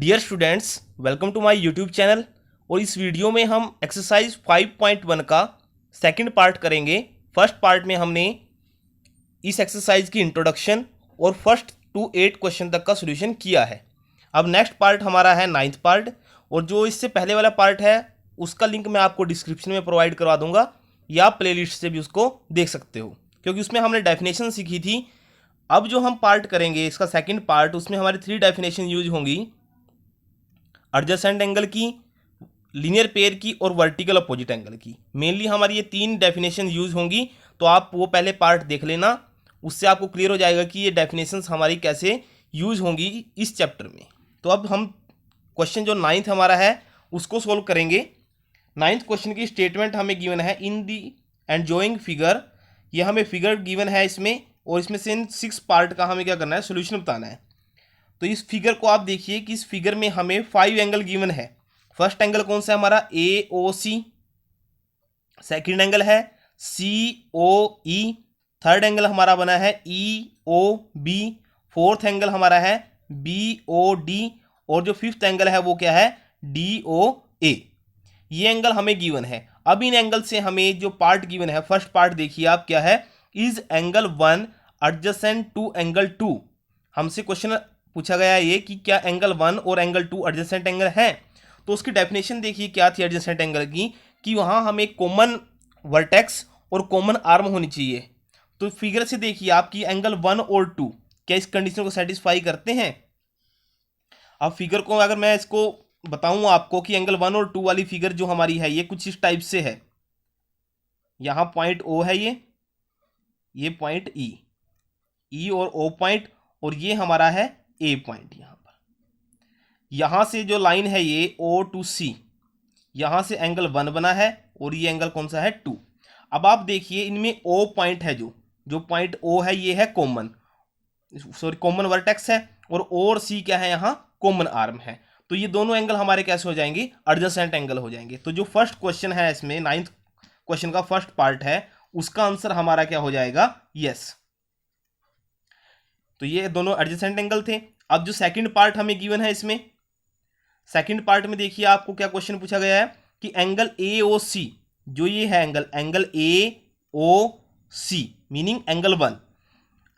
Dear students, welcome to my YouTube channel. और इस video में हम एक्सरसाइज 5.1 का सेकंड पार्ट करेंगे। फर्स्ट पार्ट में हमने इस एक्सरसाइज की इंट्रोडक्शन और फर्स्ट टू 8 क्वेश्चन तक का सॉल्यूशन किया है। अब नेक्स्ट पार्ट हमारा है 9th पार्ट, और जो इससे पहले वाला पार्ट है उसका लिंक मैं आपको डिस्क्रिप्शन में प्रोवाइड करवा दूंगा, या प्लेलिस्ट से भी उसको देख सकते हो, क्योंकि उसमें हमने डेफिनेशन सीखी थी। अब जो हम पार्ट करेंगे इसका सेकंड पार्ट, उसमें हमारी 3 डेफिनेशन यूज होंगी: एडजेसेंट एंगल की, लीनियर पेयर की और वर्टिकल अपोजिट एंगल की। मेनली हमारी ये 3 डेफिनेशन यूज होंगी, तो आप वो पहले पार्ट देख लेना, उससे आपको क्लियर हो जाएगा कि ये डेफिनेशंस हमारी कैसे यूज होंगी इस चैप्टर में। तो अब हम क्वेश्चन जो 9th हमारा है उसको सोल्व करेंगे। 9th क्वेश्चन की स्टेटमेंट हमें गिवन है इन दी एंजॉइंग फिगर। ये हमें फिगर गिवन है इसमें, और इसमें से इन 6 पार्ट का हमें क्या करना है, सोल्यूशन बताना है। तो इस फिगर को आप देखिए कि इस फिगर में हमें 5 एंगल गिवन है। फर्स्ट एंगल कौन सा है हमारा, ए ओ सी। सेकेंड एंगल है सी ओ ई। थर्ड एंगल हमारा बना है ई ओ बी। फोर्थ एंगल हमारा है बी ओ डी। और जो फिफ्थ एंगल है वो क्या है, डी ओ ए। ये एंगल हमें गिवन है। अब इन एंगल से हमें जो पार्ट गिवन है, फर्स्ट पार्ट देखिए आप क्या है, is angle 1 adjacent to angle 2। हमसे क्वेश्चन पूछा गया है ये कि क्या एंगल 1 और एंगल 2 एडजेसेंट एंगल है। तो उसकी डेफिनेशन देखिए क्या थी एडजेसेंट एंगल की, कि वहां हमें कॉमन वर्टेक्स और कॉमन आर्म होनी चाहिए। तो फिगर से देखिए आप कि एंगल 1 और 2 क्या इस कंडीशन को सेटिस्फाई करते हैं। अब फिगर को अगर मैं इसको बताऊं आपको कि एंगल 1 और 2 वाली फिगर जो हमारी है ये कुछ इस टाइप से है। यहां पॉइंट ओ है, ये पॉइंट ई और ओ पॉइंट, और ये हमारा है ए पॉइंट। यहां से जो लाइन है ये ओ टू सी, यहां से एंगल 1 बना है, और ये एंगल कौन सा है, 2। अब आप देखिए इनमें ओ पॉइंट है, जो पॉइंट ओ है ये है कॉमन, सॉरी कॉमन वर्टेक्स है, और सी क्या है, यहाँ कॉमन आर्म है। तो ये दोनों एंगल हमारे कैसे हो जाएंगे, एडजेसेंट एंगल हो जाएंगे। तो जो फर्स्ट क्वेश्चन है इसमें 9th क्वेश्चन का फर्स्ट पार्ट है, उसका आंसर हमारा क्या हो जाएगा, यस। तो ये दोनों एडजेसेंट एंगल थे। अब जो सेकंड पार्ट हमें गिवन है, इसमें सेकंड पार्ट में देखिए आपको क्या क्वेश्चन पूछा गया है कि एंगल ए ओ सी, जो ये है angle A O C meaning angle 1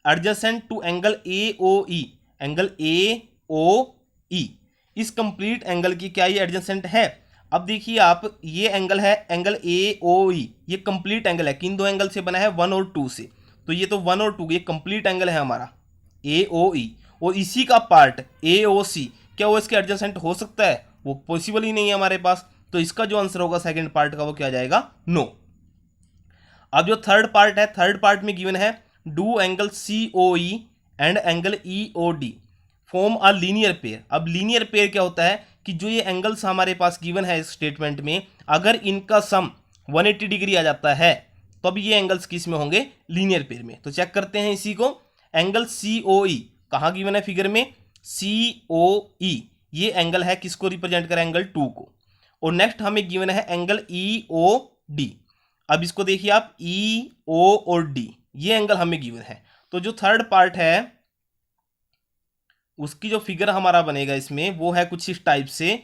adjacent to angle A O E, angle A O E, इस कंप्लीट एंगल की क्या ये एडजेसेंट है। अब देखिए आप, ये एंगल है एंगल ए ओ ई, ये कंप्लीट एंगल है, किन दो एंगल से बना है, 1 और 2 से। तो ये तो 1 और 2 ये कंप्लीट एंगल है हमारा ए ओ ई, और इसी का पार्ट ए ओ सी क्या वो इसके एडजेसेंट हो सकता है, वो पॉसिबल ही नहीं है हमारे पास। तो इसका जो आंसर होगा सेकंड पार्ट का वो क्या जाएगा, नो। अब जो थर्ड पार्ट है, थर्ड पार्ट में गिवन है do angle C O E and angle E O D form a linear pair. अब लीनियर पेयर क्या होता है कि जो ये एंगल्स हमारे पास गिवन है इस स्टेटमेंट में, अगर इनका सम 180 डिग्री आ जाता है तो अब ये एंगल्स किस में होंगे, लीनियर पेयर में। तो चेक करते हैं इसी को। एंगल सी ओ ई कहाँ गिवन है फिगर में, सी ओ ई, ये एंगल है किसको रिप्रेजेंट करें, एंगल 2 को। और नेक्स्ट हमें गिवन है एंगल ई ओ डी। अब इसको देखिए आप, ई ओ और डी, ये एंगल हमें गिवन है। तो जो थर्ड पार्ट है उसकी जो फिगर हमारा बनेगा इसमें, वो है कुछ इस टाइप से।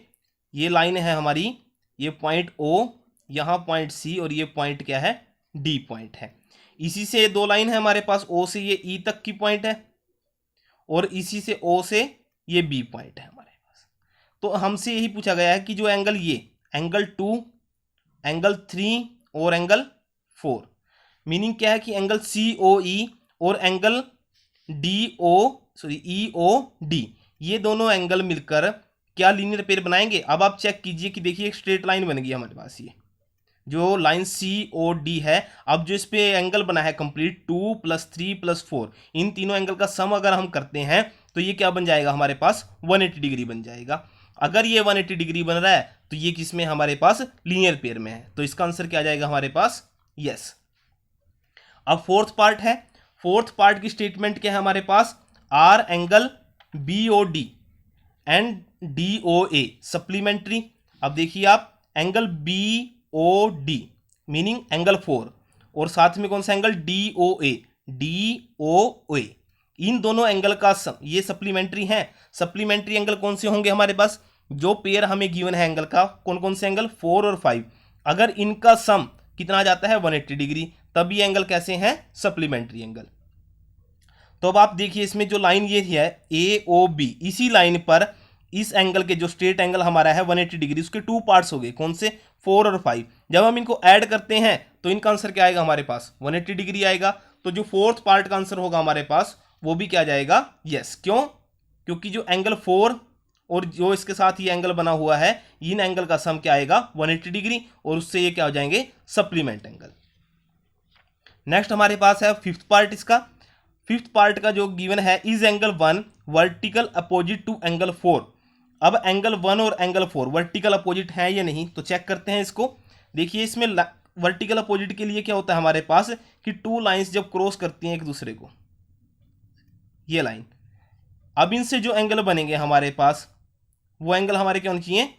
ये लाइन है हमारी, ये पॉइंट ओ, यहां पॉइंट सी, और ये पॉइंट क्या है, डी पॉइंट है। इसी से दो लाइन है हमारे पास, ओ से ये ई तक की पॉइंट है, और इसी से ओ से ये बी पॉइंट है हमारे पास। तो हमसे यही पूछा गया है कि जो एंगल ये एंगल 2, एंगल 3 और एंगल 4, मीनिंग क्या है कि एंगल सी ओ ई और एंगल डी ओ सॉरी ई ओ डी, ये दोनों एंगल मिलकर क्या लीनियर पेयर बनाएंगे। अब आप चेक कीजिए कि देखिए एक स्ट्रेट लाइन बन गई हमारे पास, ये जो लाइन सी ओ डी है। अब जो इस पे एंगल बना है कंप्लीट 2 + 3 + 4, इन तीनों एंगल का सम अगर हम करते हैं तो ये क्या बन जाएगा हमारे पास, 180 डिग्री बन जाएगा। अगर ये 180 डिग्री बन रहा है तो ये किस में हमारे पास, लीनियर पेयर में है। तो इसका आंसर क्या आ जाएगा हमारे पास, यस। अब फोर्थ पार्ट है, फोर्थ पार्ट की स्टेटमेंट क्या है हमारे पास, are angle B O D and D O A supplementary. अब देखिए आप, angle B O D meaning angle 4, और साथ में कौन सा angle, D O A, D O A, इन दोनों एंगल का सम, ये सप्लीमेंट्री हैं। सप्लीमेंट्री एंगल कौन से होंगे हमारे पास, जो पेयर हमें गिवन है एंगल का, कौन कौन से एंगल, 4 और 5, अगर इनका सम कितना आ जाता है 180 डिग्री, तब ये एंगल कैसे हैं, सप्लीमेंट्री एंगल। तो अब आप देखिए इसमें जो लाइन ये है AOB, इसी लाइन पर इस एंगल के जो स्ट्रेट एंगल हमारा है 180 डिग्री, उसके 2 पार्ट्स हो गए, कौन से, 4 और 5। जब हम इनको ऐड करते हैं तो इनका आंसर क्या आएगा हमारे पास, 180 डिग्री आएगा। तो जो 4th पार्ट का आंसर होगा हमारे पास वो भी क्या जाएगा, यस। क्यों, क्योंकि जो एंगल 4 और जो इसके साथ ये एंगल बना हुआ है, इन एंगल का सम क्या आएगा 180 डिग्री, और उससे ये क्या हो जाएंगे, सप्लीमेंट एंगल। नेक्स्ट हमारे पास है 5th पार्ट इसका। 5th पार्ट का जो गिवन है, is angle 1 vertical opposite to angle 4। अब एंगल 1 और एंगल 4 वर्टिकल अपोजिट है या नहीं, तो चेक करते हैं इसको। देखिए इसमें वर्टिकल अपोजिट के लिए क्या होता है हमारे पास कि 2 लाइंस जब क्रॉस करती हैं एक दूसरे को, ये लाइन, अब इनसे जो एंगल बनेंगे हमारे पास, वो एंगल हमारे क्या होने चाहिए,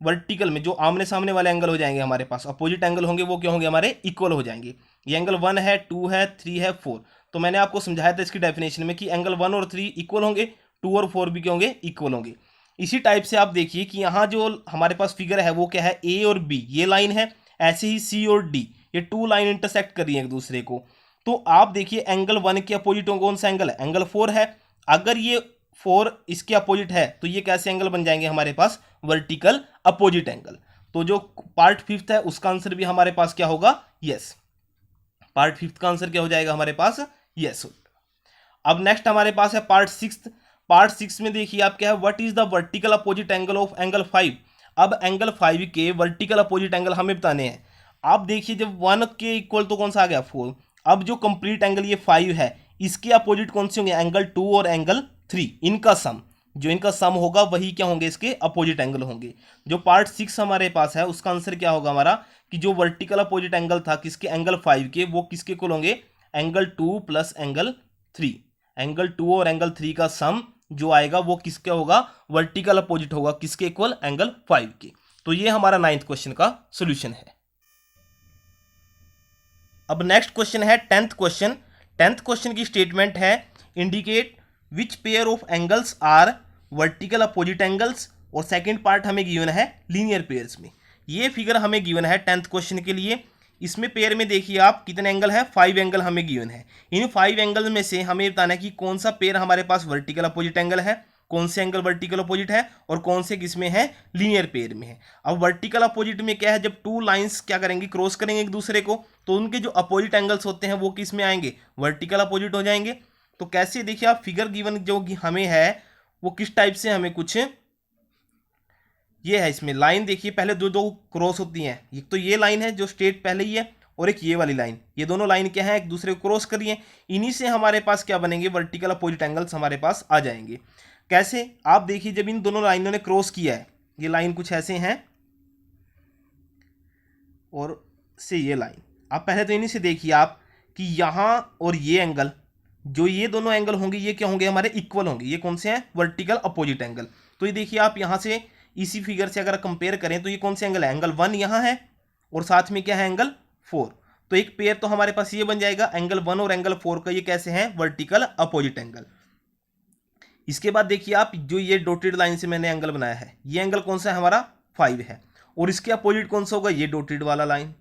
वर्टिकल में जो आमने सामने वाले एंगल हो जाएंगे हमारे पास, अपोजिट एंगल होंगे, वो क्या होंगे हमारे, इक्वल हो जाएंगे। ये एंगल 1 है, 2 है, 3 है, 4। तो मैंने आपको समझाया था इसकी डेफिनेशन में कि एंगल 1 और 3 इक्वल होंगे, 2 और 4 भी क्या होंगे, इक्वल होंगे। इसी टाइप से आप देखिए कि यहाँ जो हमारे पास फिगर है वो क्या है, A और B ये लाइन है, ऐसे ही C और D ये 2 लाइन इंटरसेक्ट कर रही है एक दूसरे को। तो आप देखिए एंगल 1 के अपोजिट कौन सा एंगल है, एंगल 4 है। अगर ये 4 इसके अपोजिट है तो ये कैसे एंगल बन जाएंगे हमारे पास, वर्टिकल अपोजिट एंगल। तो जो पार्ट 5th है उसका आंसर भी हमारे पास क्या होगा, यस। पार्ट 5th का आंसर क्या हो जाएगा हमारे पास, यस। अब नेक्स्ट हमारे पास है पार्ट 6th। पार्ट 6 में देखिए आप क्या है, what is the vertical opposite angle of angle 5। अब एंगल 5 के वर्टिकल अपोजिट एंगल हमें बताने हैं। आप देखिए जब 1 के इक्वल तो कौन सा आ गया, 4। अब जो कंप्लीट एंगल ये 5 है, इसके अपोजिट कौन से होंगे, एंगल 2 और एंगल 3, इनका सम, जो इनका सम होगा वही क्या होंगे, इसके अपोजिट एंगल होंगे। जो पार्ट 6 हमारे पास है उसका आंसर क्या होगा हमारा, कि जो वर्टिकल अपोजिट एंगल था किसके, एंगल 5 के, वो किसके इक्वल होंगे, एंगल 2 प्लस एंगल 3। एंगल 2 और एंगल 3 का सम जो आएगा वो किसका होगा, वर्टिकल अपोजिट होगा, किसके इक्वल, एंगल 5 के। तो ये हमारा 9th क्वेश्चन का सॉल्यूशन है। अब नेक्स्ट क्वेश्चन है 10th क्वेश्चन। 10th क्वेश्चन की स्टेटमेंट है, indicate which pair of angles are vertical opposite angles, और सेकंड पार्ट हमें गिवन है लीनियर पेयर्स में। ये फिगर हमें गिवन है 10th क्वेश्चन के लिए। इसमें पेयर में देखिए आप कितने एंगल है, 5 एंगल हमें गिवन है। इन 5 एंगल में से हमें बताना है कि कौन सा पेयर हमारे पास वर्टिकल अपोजिट एंगल है, कौन से एंगल वर्टिकल अपोजिट है, और कौन से किसमें है, लीनियर पेयर में है। अब वर्टिकल अपोजिट में क्या है, जब 2 लाइंस क्या करेंगे, क्रॉस करेंगे एक दूसरे को, तो उनके जो अपोजिट एंगल्स होते हैं वो किस में आएंगे, वर्टिकल अपोजिट हो जाएंगे। तो कैसे, देखिए आप फिगर गिवन जो हमें है वो किस टाइप से, हमें कुछ ये है, इसमें लाइन देखिए पहले दो दो क्रॉस होती हैं, एक तो ये लाइन है जो स्ट्रेट पहले ही है, और एक ये वाली लाइन, ये दोनों लाइन क्या है, एक दूसरे को क्रॉस करिए, इन्हीं से हमारे पास क्या बनेंगे, वर्टिकल अपोजिट एंगल्स हमारे पास आ जाएंगे। कैसे, आप देखिए जब इन दोनों लाइनों ने क्रॉस किया है, ये लाइन कुछ ऐसे हैं और से ये लाइन, आप पहले तो इन्हीं से देखिए आप कि यहाँ और ये एंगल, जो ये दोनों एंगल होंगे ये क्या होंगे, हमारे इक्वल होंगे। ये कौन से हैं, वर्टिकल अपोजिट एंगल। तो ये देखिए आप यहाँ से इसी फिगर से अगर कंपेयर करें तो ये कौन से एंगल है, एंगल 1 यहाँ है, और साथ में क्या है, एंगल 4। तो एक पेयर तो हमारे पास ये बन जाएगा, एंगल 1 और एंगल 4 का ये कैसे हैं, वर्टिकल अपोजिट एंगल। इसके बाद देखिए आप, जो ये डॉटेड लाइन से मैंने एंगल बनाया है, ये एंगल कौन सा है हमारा, 5 है, और इसके अपोजिट कौन सा होगा, ये डॉटेड वाला लाइन,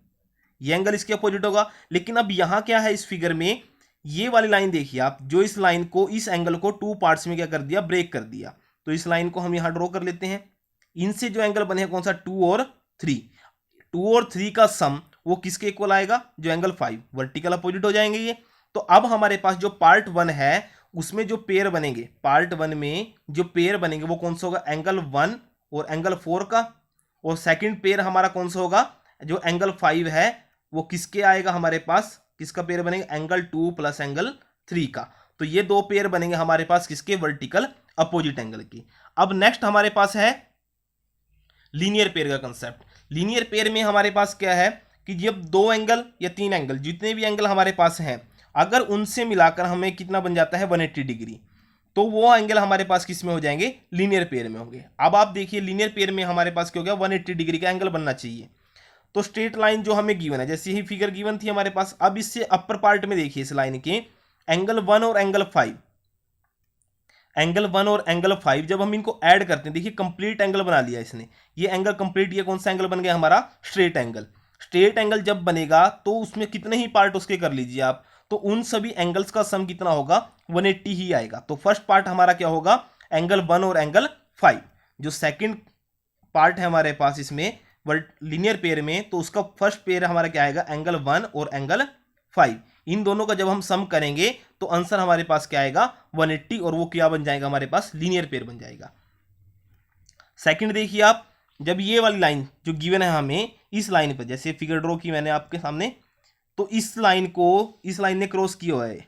ये एंगल इसके अपोजिट होगा। लेकिन अब यहाँ क्या है, इस फिगर में ये वाली लाइन देखिए आप, जो इस लाइन को, इस एंगल को 2 पार्ट्स में क्या कर दिया, ब्रेक कर दिया। तो इस लाइन को हम यहाँ ड्रॉ कर लेते हैं। इनसे जो एंगल बने हैं कौन सा, 2 और 3, 2 और 3 का सम वो किसके इक्वल आएगा, जो एंगल 5, वर्टिकल अपोजिट हो जाएंगे ये। तो अब हमारे पास जो पार्ट 1 है उसमें जो पेयर बनेंगे, पार्ट 1 में जो पेयर बनेंगे वो कौन सा होगा, एंगल 1 और एंगल 4 का, और सेकंड पेयर हमारा कौन सा होगा, जो एंगल 5 है वो किसके आएगा हमारे पास, किसका पेयर बनेगा, एंगल 2 प्लस एंगल 3 का। तो ये 2 पेयर बनेंगे हमारे पास किसके, वर्टिकल अपोजिट एंगल की। अब नेक्स्ट हमारे पास है लीनियर पेयर का कंसेप्ट। लीनियर पेयर में हमारे पास क्या है कि जब 2 एंगल या 3 एंगल, जितने भी एंगल हमारे पास हैं, अगर उनसे मिलाकर हमें कितना बन जाता है, 180 डिग्री, तो वो एंगल हमारे पास किस में हो जाएंगे, लीनियर पेयर में होंगे। अब आप देखिए लीनियर पेयर में हमारे पास क्या हो गया, 180 डिग्री का एंगल बनना चाहिए। तो स्ट्रेट लाइन जो हमें गिवन है, जैसे ही फिगर गिवन थी हमारे पास, अब इससे अपर पार्ट में देखिए इस लाइन के एंगल 1 और एंगल 5 एंगल 1 और एंगल 5 जब हम इनको ऐड करते हैं, देखिए कंप्लीट एंगल बना लिया इसने, ये एंगल कंप्लीट, ये कौन सा एंगल बन गया हमारा, स्ट्रेट एंगल। स्ट्रेट एंगल जब बनेगा तो उसमें कितने ही पार्ट उसके कर लीजिए आप, तो उन सभी एंगल्स का सम कितना होगा, 180 ही आएगा। तो फर्स्ट पार्ट हमारा क्या होगा, एंगल 1 और एंगल 5। जो सेकंड पार्ट है हमारे पास इसमें लीनियर पेयर में, तो उसका फर्स्ट पेयर हमारा क्या आएगा, एंगल 1 और एंगल 5। इन दोनों का जब हम सम करेंगे तो आंसर हमारे पास क्या आएगा, 180, और वो क्या बन जाएगा हमारे पास, लीनियर पेयर बन जाएगा। सेकंड देखिए आप, जब ये वाली लाइन जो गिवन है हमें, इस लाइन पर जैसे फिगर ड्रॉ की मैंने आपके सामने, तो इस लाइन को इस लाइन ने क्रॉस किया हुआ है,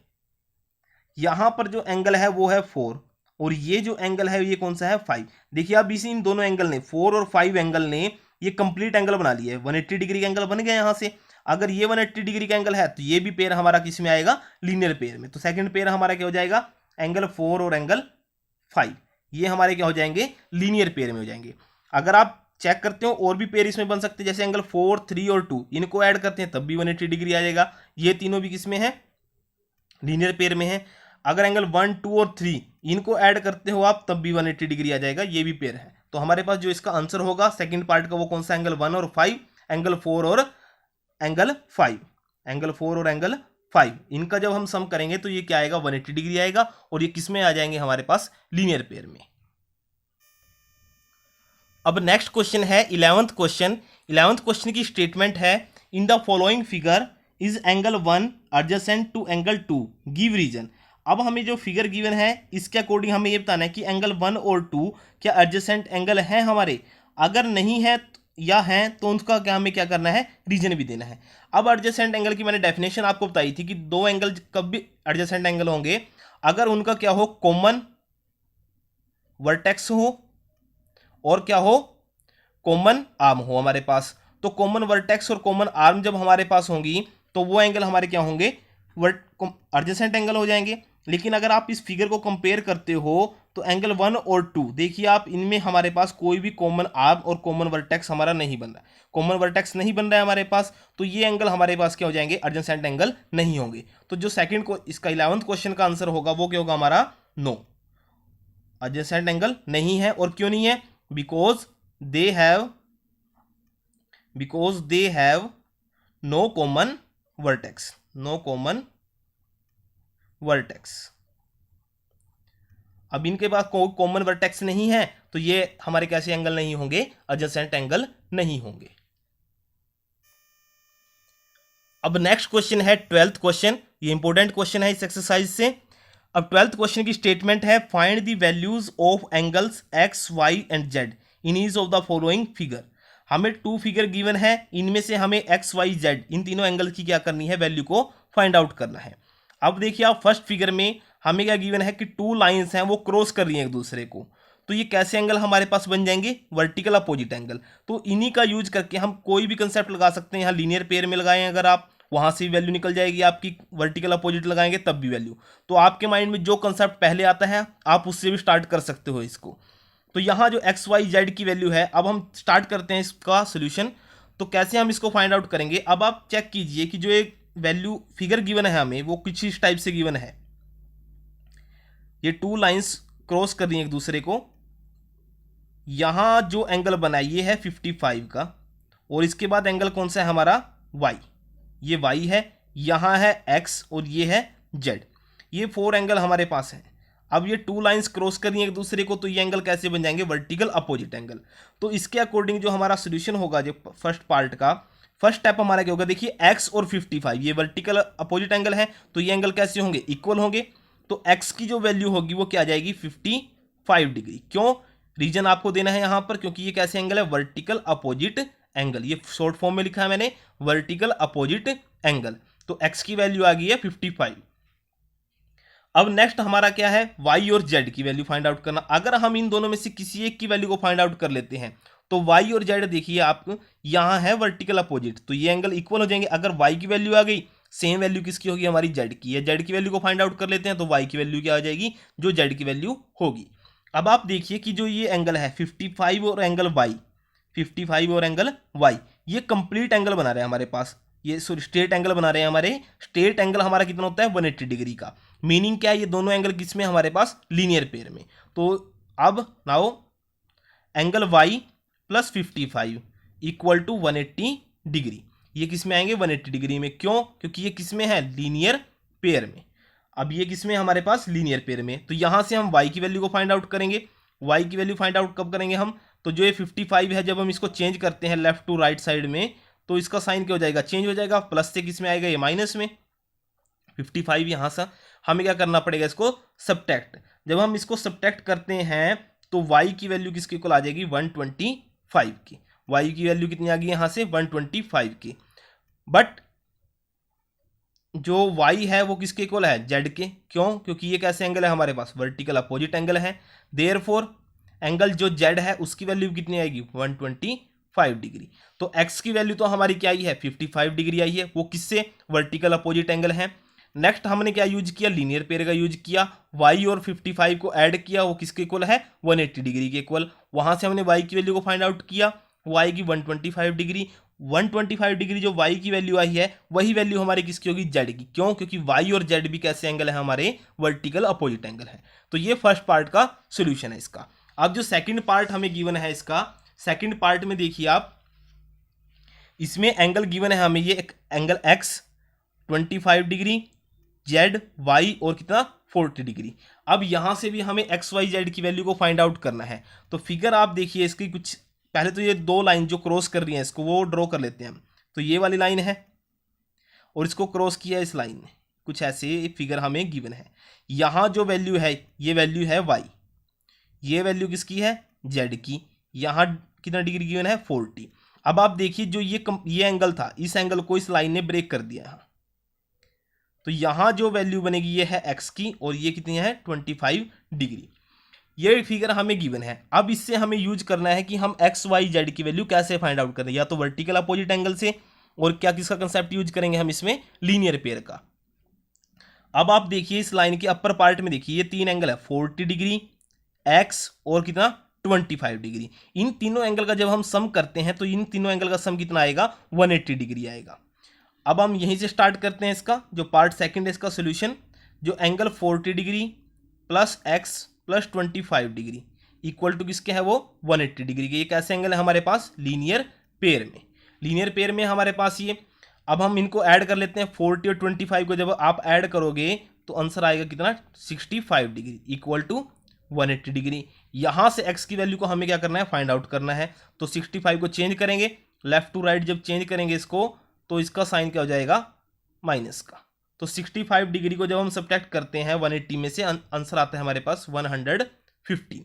यहां पर जो एंगल है वो है 4, और ये जो एंगल है ये कौन सा है, 5। देखिए अब इसी इन दोनों एंगल ने, 4 और 5 एंगल ने ये कंप्लीट एंगल बना लिया है, 180 डिग्री का एंगल बन गया यहां से। अगर ये 180 डिग्री का एंगल है तो ये भी पेयर हमारा किस में आएगा, लीनियर पेयर में। तो सेकंड पेयर हमारा क्या हो जाएगा, एंगल 4 और एंगल 5, ये हमारे क्या हो जाएंगे, लीनियर पेयर में हो जाएंगे। अगर आप चेक करते हो और भी पेयर इसमें बन सकते हैं, जैसे एंगल 4, 3 और 2, इनको ऐड करते हैं तब भी 180 डिग्री आ जाएगा, ये तीनों भी किस में है, लीनियर पेयर में है। अगर एंगल 1, 2 और 3 इनको ऐड करते हो आप तब भी 180 डिग्री आ जाएगा, ये भी पेयर है। तो हमारे पास जो इसका आंसर होगा सेकंड पार्ट का वो कौन सा, एंगल 1 और 5, एंगल 4 और एंगल 5, एंगल 4 और एंगल 5, इनका जब हम सम करेंगे तो ये क्या आएगा, 180 डिग्री आएगा, और ये किस में आ जाएंगे हमारे पास, लीनियर पेयर में। अब नेक्स्ट क्वेश्चन है 11th क्वेश्चन। 11th क्वेश्चन की स्टेटमेंट है, in the following figure is angle 1 adjacent to angle 2, give reason. अब हमें जो फिगर गिवन है इसके अकॉर्डिंग हमें ये बताना है कि एंगल 1 और 2 क्या एडजेसेंट एंगल है हमारे, अगर नहीं है या हैं तो उनका क्या हमें क्या करना है, रीजन भी देना है। अब एडजेसेंट एंगल की मैंने डेफिनेशन आपको बताई थी कि दो एंगल कब भी एडजेसेंट एंगल होंगे, अगर उनका क्या हो, कॉमन वर्टेक्स हो और क्या हो, कॉमन आर्म हो हमारे पास। तो कॉमन वर्टेक्स और कॉमन आर्म जब हमारे पास होंगी तो वो एंगल हमारे क्या होंगे, एडजेसेंट एंगल हो जाएंगे। लेकिन अगर आप इस फिगर को कंपेयर करते हो तो एंगल 1 और 2 देखिए आप, इनमें हमारे पास कोई भी कॉमन आर्म और कॉमन वर्टेक्स हमारा नहीं बन रहा है, कॉमन वर्टेक्स नहीं बन रहा है हमारे पास, तो ये एंगल हमारे पास क्या हो जाएंगे, एडजेसेंट एंगल नहीं होंगे। तो जो सेकंड को इसका 11th क्वेश्चन का आंसर होगा वो क्या होगा हमारा, नो, एडजेसेंट एंगल नहीं है। और क्यों नहीं है, because they have no common vertex, no common vertex. अब इनके पास कोई कॉमन वर्टेक्स नहीं है तो ये हमारे कैसे एंगल नहीं होंगे, एडजेसेंट एंगल नहीं होंगे। अब नेक्स्ट क्वेश्चन है 12th क्वेश्चन, ये इंपॉर्टेंट क्वेश्चन है इस एक्सरसाइज से। अब 12th क्वेश्चन की स्टेटमेंट है, find the values of angles x, y and z in each of the following figure. हमें 2 फिगर गिवन है, इनमें से हमें एक्स, वाई, जेड इन तीनों एंगल की क्या करनी है, वैल्यू को फाइंड आउट करना है। अब देखिए आप फर्स्ट फिगर में हमें क्या गिवन है कि 2 लाइंस हैं वो क्रॉस कर रही हैं एक दूसरे को, तो ये कैसे एंगल हमारे पास बन जाएंगे, वर्टिकल अपोजिट एंगल। तो इन्हीं का यूज करके हम कोई भी कंसेप्ट लगा सकते हैं। यहाँ लीनियर पेयर में लगाएं अगर आप, वहां से भी वैल्यू निकल जाएगी आपकी, वर्टिकल अपोजिट लगाएंगे तब भी वैल्यू। तो आपके माइंड में जो कंसेप्ट पहले आता है आप उससे भी स्टार्ट कर सकते हो इसको। तो यहाँ जो एक्स, वाई, जेड की वैल्यू है, अब हम स्टार्ट करते हैं इसका सोल्यूशन। तो कैसे हम इसको फाइंड आउट करेंगे, अब आप चेक कीजिए कि जो एक वैल्यू फिगर गिवन है हमें वो कुछ इस टाइप से गिवन है, ये 2 लाइंस क्रॉस कर रही हैं एक दूसरे को। यहां जो एंगल बना है ये है 55 का, और इसके बाद एंगल कौन सा है हमारा, y, ये y है, यहां है x और ये है z। ये 4 एंगल हमारे पास है। अब ये 2 लाइंस क्रॉस कर रही हैं एक दूसरे को, तो ये एंगल कैसे बन जाएंगे, वर्टिकल अपोजिट एंगल। तो इसके अकॉर्डिंग जो हमारा सोल्यूशन होगा, जो फर्स्ट पार्ट का फर्स्ट स्टेप हमारा क्या होगा, देखिए x और 55 ये वर्टिकल अपोजिट एंगल है, तो ये एंगल कैसे होंगे, इक्वल होंगे। तो x की जो वैल्यू होगी वो क्या आ जाएगी, 55 डिग्री। क्यों, रीजन आपको देना है यहां पर, क्योंकि ये कैसे एंगल है, वर्टिकल अपोजिट एंगल। ये शॉर्ट फॉर्म में लिखा है मैंने, वर्टिकल अपोजिट एंगल। तो x की वैल्यू आ गई है 55। अब नेक्स्ट हमारा क्या है, y और z की वैल्यू फाइंड आउट करना। अगर हम इन दोनों में से किसी एक की वैल्यू को फाइंड आउट कर लेते हैं तो y और z देखिए आप, यहां है वर्टिकल अपोजिट, तो ये एंगल इक्वल हो जाएंगे। अगर y की वैल्यू आ गई, सेम वैल्यू किसकी होगी, हमारी z की है। z की वैल्यू को फाइंड आउट कर लेते हैं तो y की वैल्यू क्या आ जाएगी, जो z की वैल्यू होगी। अब आप देखिए कि जो ये एंगल है 55 और एंगल y, 55 और एंगल y, ये कंप्लीट एंगल बना रहे हैं हमारे पास, ये सॉरी स्ट्रेट एंगल बना रहे हैं हमारे। स्ट्रेट एंगल हमारा कितना होता है, 180 डिग्री का। मीनिंग क्या है, ये दोनों एंगल किस में हमारे पास, लीनियर पेयर में। तो अब now angle y plus 55 equal to 180 degree, ये किस में आएंगे, 180 डिग्री में। क्यों, क्योंकि ये किस में है, लीनियर पेयर में। अब ये किस में हमारे पास, लीनियर पेयर में। तो यहां से हम y की वैल्यू को फाइंड आउट करेंगे। y की वैल्यू फाइंड आउट कब करेंगे हम, तो जो ये 55 है, जब हम इसको चेंज करते हैं लेफ्ट टू राइट साइड में, तो इसका साइन क्या हो जाएगा, चेंज हो जाएगा, प्लस से किस में आएगा, ये माइनस में। 55 यहां से हमें क्या करना पड़ेगा, इसको सब्ट्रैक्ट। जब हम इसको सब्ट्रैक्ट करते हैं तो y की वैल्यू किसके इक्वल आ जाएगी, 125 की। y की वैल्यू कितनी आ गई यहां से, 125 की। बट जो y है वो किसके इक्वल है, z के। क्यों, क्योंकि ये कैसे एंगल है हमारे पास, वर्टिकल अपोजिट एंगल है। देयरफॉर एंगल जो z है उसकी वैल्यू कितनी आएगी, 125 डिग्री। तो x की वैल्यू तो हमारी क्या आई है, 55 डिग्री आई है, वो किससे, वर्टिकल अपोजिट एंगल है। नेक्स्ट हमने क्या यूज किया, लीनियर पेयर का यूज किया। y और 55 को ऐड किया, वो किसके इक्वल है, 180 डिग्री के इक्वल। वहां से हमने y की वैल्यू को फाइंड आउट किया, वो आएगी 125 डिग्री। 125 डिग्री जो y की वैल्यू आई है, वही वैल्यू हमारी किसकी होगी, z की। क्यों, क्योंकि y और z भी कैसे एंगल है हमारे, वर्टिकल अपोजिट एंगल है। तो ये फर्स्ट पार्ट का सोल्यूशन है इसका। अब जो सेकंड पार्ट हमें गिवन है इसका, सेकंड पार्ट में देखिए आप, इसमें एंगल गिवन है हमें, ये एक angle x 25 degree, z y और कितना 40 डिग्री। अब यहां से भी हमें x y z की वैल्यू को फाइंड आउट करना है। तो फिगर आप देखिए इसकी कुछ, पहले तो ये दो लाइन जो क्रॉस कर रही हैं इसको वो ड्रॉ कर लेते हैं हम। तो ये वाली लाइन है और इसको क्रॉस किया इस लाइन ने, कुछ ऐसे फिगर हमें गिवन है। यहां जो वैल्यू है, ये वैल्यू है y, ये वैल्यू किसकी है, z की। यहां कितना डिग्री गिवन है, 40। अब आप देखिए जो ये एंगल था, इस एंगल को इस लाइन ने ब्रेक कर दिया है। तो यहां जो वैल्यू बनेगी ये है x की, और ये कितनी है, 25 डिग्री। ये फिगर हमें गिवन है। अब इससे हमें यूज करना है कि हम x y z की वैल्यू कैसे फाइंड आउट करें, या तो वर्टिकल अपोजिट एंगल से, और क्या किसका कंसेप्ट यूज करेंगे हम इसमें, लीनियर पेयर का। अब आप देखिए इस लाइन के अपर पार्ट में देखिए, ये तीन एंगल है, 40 डिग्री, x और कितना 25 डिग्री। इन तीनों एंगल का जब हम सम करते हैं तो इन तीनों एंगल का सम कितना आएगा, 180 डिग्री आएगा। अब हम यहीं से स्टार्ट करते हैं इसका जो पार्ट सेकंड है इसका सोल्यूशन। जो angle 40 degree plus x plus 25 degree equal to किसके है, वो 180 डिग्री के। ये कैसे एंगल है हमारे पास, लीनियर पेयर में। लीनियर पेयर में हमारे पास ये, अब हम इनको ऐड कर लेते हैं, 40 और 25 को जब आप ऐड करोगे तो आंसर आएगा कितना, 65 डिग्री इक्वल टू 180 डिग्री। यहां से x की वैल्यू को हमें क्या करना है, फाइंड आउट करना है। तो 65 को चेंज करेंगे, लेफ्ट टू राइट जब चेंज करेंगे इसको, तो इसका साइन क्या हो जाएगा, माइनस का। तो 65 डिग्री को जब हम सब्ट्रैक्ट करते हैं 180 में से, आंसर आता है हमारे पास 115।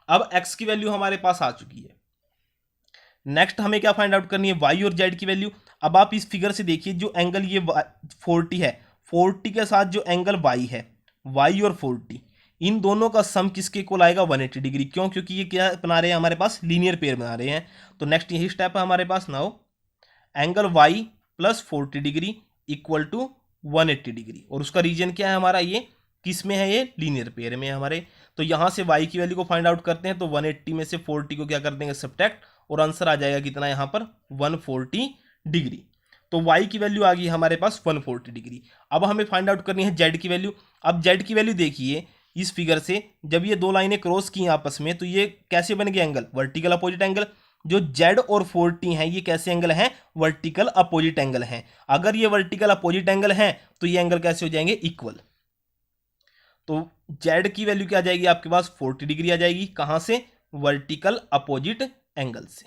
अब x की वैल्यू हमारे पास आ चुकी है। नेक्स्ट हमें क्या फाइंड आउट करनी है, y और z की वैल्यू। अब आप इस फिगर से देखिए, जो एंगल ये 40 है, 40 के साथ जो एंगल y है, y और 40, इन दोनों का सम किसके इक्वल आएगा, 180 डिग्री। क्यों, क्योंकि ये क्या बना रहे हैं हमारे पास, लीनियर पेयर बना रहे हैं। तो नेक्स्ट यही स्टेप है हमारे पास। Now angle y plus 40 degree equal to 180 degree, और उसका रीजन क्या है हमारा, ये किस में है, ये लीनियर पेयर में है हमारे। तो यहां से y की वैल्यू को फाइंड आउट करते हैं, तो 180 में से 40 को क्या कर देंगे, सब्ट्रैक्ट, और आंसर आ जाएगा कितना यहां पर, 140 डिग्री। तो y की वैल्यू आ गई हमारे पास 140 डिग्री। अब हमें फाइंड आउट करनी है z की वैल्यू। अब z की वैल्यू देखिए इस फिगर से, जब ये दो लाइनें क्रॉस की आपस में, तो ये कैसे बन गया एंगल, वर्टिकल अपोजिट एंगल। जो z और 40 हैं ये कैसे एंगल हैं, वर्टिकल अपोजिट एंगल हैं। अगर ये वर्टिकल अपोजिट एंगल हैं तो ये एंगल कैसे हो जाएंगे, इक्वल। तो z की वैल्यू क्या आ जाएगी आपके पास, 40 डिग्री आ जाएगी। कहां से, वर्टिकल अपोजिट एंगल से।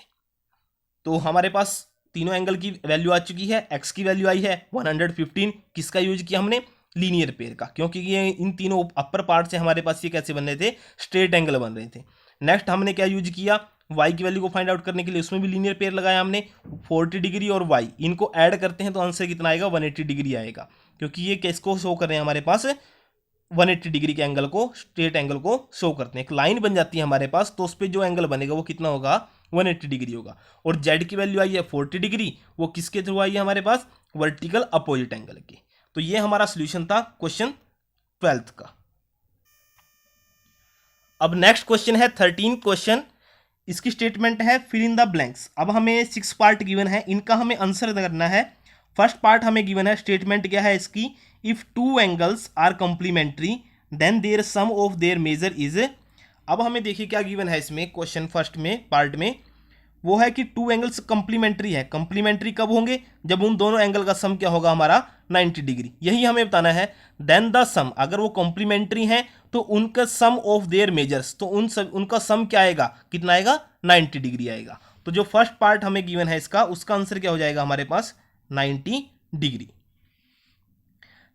तो हमारे पास तीनों एंगल की वैल्यू आ चुकी है। x की वैल्यू आई है 115, किसका यूज किया हमने, लीनियर पेयर का, क्योंकि ये इन तीनों अपर पार्ट से हमारे पास ये कैसे बन रहे थे, स्ट्रेट एंगल बन रहे थे। नेक्स्ट हमने क्या यूज किया, y की वैल्यू को फाइंड आउट करने के लिए, उसमें भी लीनियर पेयर लगाया हमने, 40 डिग्री और y, इनको ऐड करते हैं तो आंसर कितना आएगा, 180 डिग्री आएगा। क्योंकि ये किसको शो कर रहे हैं हमारे पास, 180 डिग्री के एंगल को, स्ट्रेट एंगल को शो करते हैं। एक लाइन बन जाती है हमारे पास, तो उस पर जो एंगल बनेगा वो कितना होगा, 180 डिग्री होगा। और z की वैल्यू आई है 40 डिग्री, वो किसके थ्रू आई है हमारे पास, वर्टिकल अपोजिट एंगल के। तो ये हमारा सोल्यूशन था क्वेश्चन 12 का। अब नेक्स्ट क्वेश्चन है 13 क्वेश्चन। इसकी स्टेटमेंट है फिल इन द ब्लैंक्स। अब हमें 6 पार्ट गिवन है, इनका हमें आंसर करना है। फर्स्ट पार्ट हमें गिवन है, स्टेटमेंट क्या है इसकी, if two angles are complementary then their sum of their measure is. अब हमें देखिए क्या गिवन है इसमें क्वेश्चन फर्स्ट में पार्ट में, वो है कि टू एंगल्स कंप्लीमेंट्री है। कंप्लीमेंट्री कब होंगे, जब उन दोनों एंगल का सम क्या होगा हमारा 90 डिग्री, यही हमें बताना है। देन द सम, अगर वो कंप्लीमेंट्री हैं तो उनका सम ऑफ देयर मेजर्स, तो उनका सम क्या आएगा, कितना आएगा, 90 डिग्री आएगा। तो जो फर्स्ट पार्ट हमें गिवन है इसका, उसका आंसर क्या हो जाएगा हमारे पास 90 डिग्री।